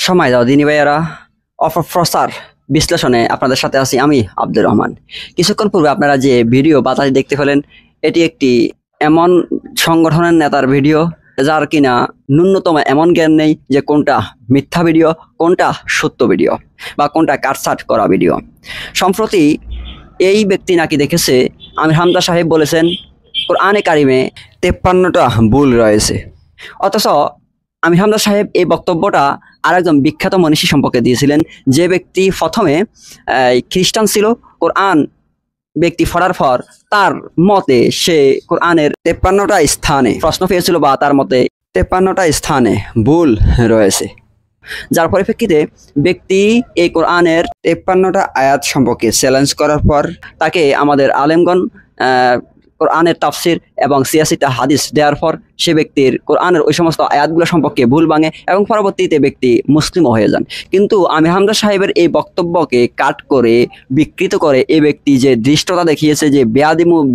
সময় দাও দিনী ভাইয়েরা, অপপ্রচার বিশ্লেষণে আপনাদের সাথে আছি আমি আব্দুর রহমান। কিছুক্ষণ পূর্বে আপনারা যে ভিডিও বাতাস দেখতে পেলেন, এটি একটি এমন সংগঠনের নেতার ভিডিও যার কিনা ন্যূনতম এমন জ্ঞান নেই যে কোনটা মিথ্যা ভিডিও, কোনটা সত্য ভিডিও বা কোনটা কাটছাট করা ভিডিও। সম্প্রতি এই ব্যক্তি নাকি দেখেছে আমির হামজা সাহেব বলেছেন কোরআনে কারিমে 53টা ভুল রয়েছে, অথচ আমির হামজা সাহেব এই বক্তব্যটা আরেকজন বিখ্যাত মনীষী সম্পর্কে দিয়েছিলেন, যে ব্যক্তি প্রথমে খ্রিস্টান ছিল। কোরআন ব্যক্তি পড়ার পর তার মতে সে কোরআনের 53টা স্থানে প্রশ্ন পেয়েছিল বা তার মতে 53টা স্থানে ভুল রয়েছে, যার পরিপ্রেক্ষিতে ব্যক্তি এই কোরআনের 53টা আয়াত সম্পর্কে চ্যালেঞ্জ করার পর তাকে আমাদের আলেমগণ কোরআনের তাফসির এবং 86টা হাদিস দেওয়ার পর সে ব্যক্তির কোরআনের ওই সমস্ত আয়াতগুলো সম্পর্কে ভুল ভাঙে এবং পরবর্তীতে ব্যক্তি মুসলিমও হয়ে যান। কিন্তু আমির হামজা সাহেবের এই বক্তব্যকে কাট করে বিকৃত করে এই ব্যক্তি যে দৃষ্টতা দেখিয়েছে, যে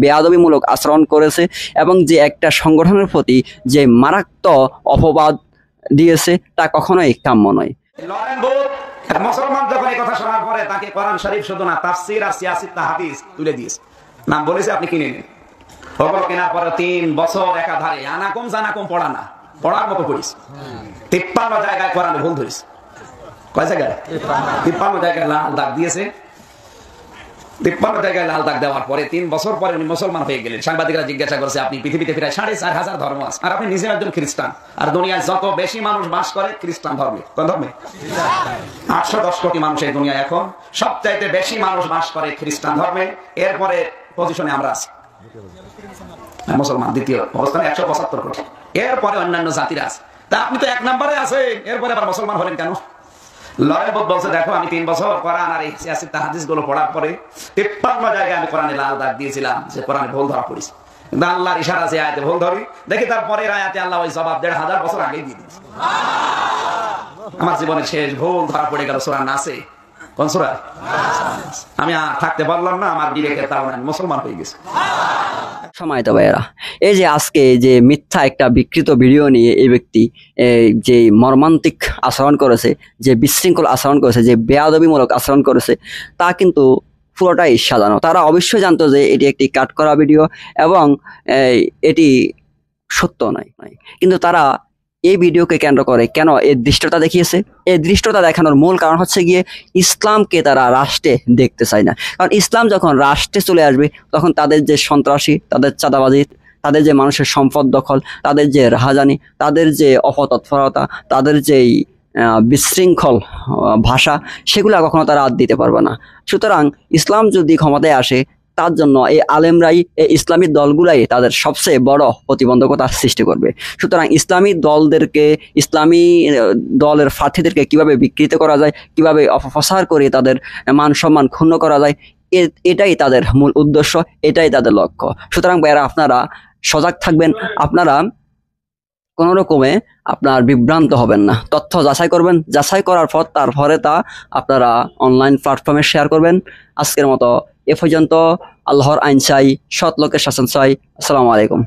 বেয়াদবিমূলক আচরণ করেছে এবং যে একটা সংগঠনের প্রতি যে মারাত্মক অপবাদ দিয়েছে, তা কখনোই কাম্য নয়। মুসলমান যখন এই কথা শোনার পরে তাকে কোরআন শরীফ শুধু না তাফসীর আর 86টা হাদিস তুলে দিয়েছে, নাম বলেছে আপনি কিনে নিন। ওগুলো কেনার পরে 3 বছর একাধারে আনাকুম জানাকুম পড়া না, পড়ার মতো পড়িস। 53 জায়গায় কোরআনে ভুল ধরিস। কয় জায়গায়? 53 জায়গায় লাল দাগ দিয়েছে। 53 জায়গায় লাল দাগ দেওয়ার পরে 3 বছর পরে উনি মুসলমান হয়ে গেলেন। সাংবাদিকরা জিজ্ঞাসা করছে আপনি পৃথিবীতে প্রায় 4,500 ধর্ম আছে আর আপনি নিজে একজন খ্রিস্টান, আর দুনিয়ায় যত বেশি মানুষ বাস করে খ্রিস্টান ধর্মে। কোন ধর্মে? 810 কোটি মানুষ এই দুনিয়ায়, এখন সবচাইতে বেশি মানুষ বাস করে খ্রিস্টান ধর্মে। এরপরে পজিশনে আমরা আছি, মুসলমান দ্বিতীয় অবস্থানে 175 কোটি। এরপরে অন্যান্য জাতিরা আছে, তা আপনি তো 1 নম্বরে আছেন, এরপরে আবার মুসলমান হলেন কেন? লয়েবত বলছে দেখো আমি 3 বছর কোরআন আর এই 86টা হাদিস গুলো পড়ার পরে 53 জায়গায় আমি কোরআনে লাল দাগ দিয়েছিলাম যে কোরআনে ভুল ধরা পড়েছে, কিন্তু আল্লাহর ইশারা আছে আয়াতে ভুল ধরি। দেখি তারপরে আয়াতে আল্লাহ ওই জবাব 1,500 বছর আগে দিয়ে দিয়েছে। আমার জীবনে শেষ ভুল ধরা পড়ে গেল সূরা নাসে। কোন সূরা? আমি আর থাকতে পারলাম না, আমার বিবেকের তাড়নায় মুসলমান হয়ে গেছে। সময় তো ভাইয়েরা, এই যে আজকে যে মিথ্যা একটা বিকৃত ভিডিও নিয়ে এই ব্যক্তি যে মর্মান্তিক আচরণ করেছে, যে বিশৃঙ্খল আচরণ করেছে, যে বেয়াদবিমূলক আচরণ করেছে, তা কিন্তু পুরোটাই সাজানো। তারা অবশ্যই জানতো যে এটি একটি কাট করা ভিডিও এবং এটি সত্য নয়, কিন্তু তারা এই ভিডিওকে কেন্দ্র করে কেন এই দৃষ্টতা দেখিয়েছে? এই দৃষ্টতা দেখানোর মূল কারণ হচ্ছে গিয়ে ইসলামকে তারা রাষ্ট্রে দেখতে চায় না। কারণ ইসলাম যখন রাষ্ট্রে চলে আসবে তখন তাদের যে সন্ত্রাসী, তাদের চাঁদাবাজি, তাদের যে মানুষের সম্পদ দখল, তাদের যে রাহাজানি, তাদের যে অপতৎপরতা, তাদের যেই বিশৃঙ্খল ভাষা, সেগুলো কখনো তারা আর দিতে পারবে না। সুতরাং ইসলাম যদি ক্ষমতায় আসে, তার জন্য এই আলেমরাই, এই ইসলামী দলগুলাই তাদের সবচেয়ে বড় প্রতিবন্ধকতা সৃষ্টি করবে। সুতরাং ইসলামী দলদেরকে, ইসলামী দলের প্রার্থীদেরকে কিভাবে বিকৃত করা যায়, কিভাবে অপপ্রচার করে তাদের মান সম্মান ক্ষুণ্ণ করা যায়, এটাই তাদের মূল উদ্দেশ্য, এটাই তাদের লক্ষ্য। সুতরাং ভাইয়েরা, আপনারা সজাগ থাকবেন, আপনারা কোনো রকমে আপনার বিভ্রান্ত হবেন না, তথ্য যাচাই করবেন, যাচাই করার পর তারপরে তা আপনারা অনলাইন প্ল্যাটফর্মে শেয়ার করবেন। আজকের মতো এ পর্যন্ত। আল্লাহর আইন চাই, সৎ লোকের শাসন চাই। আসসালামু আলাইকুম।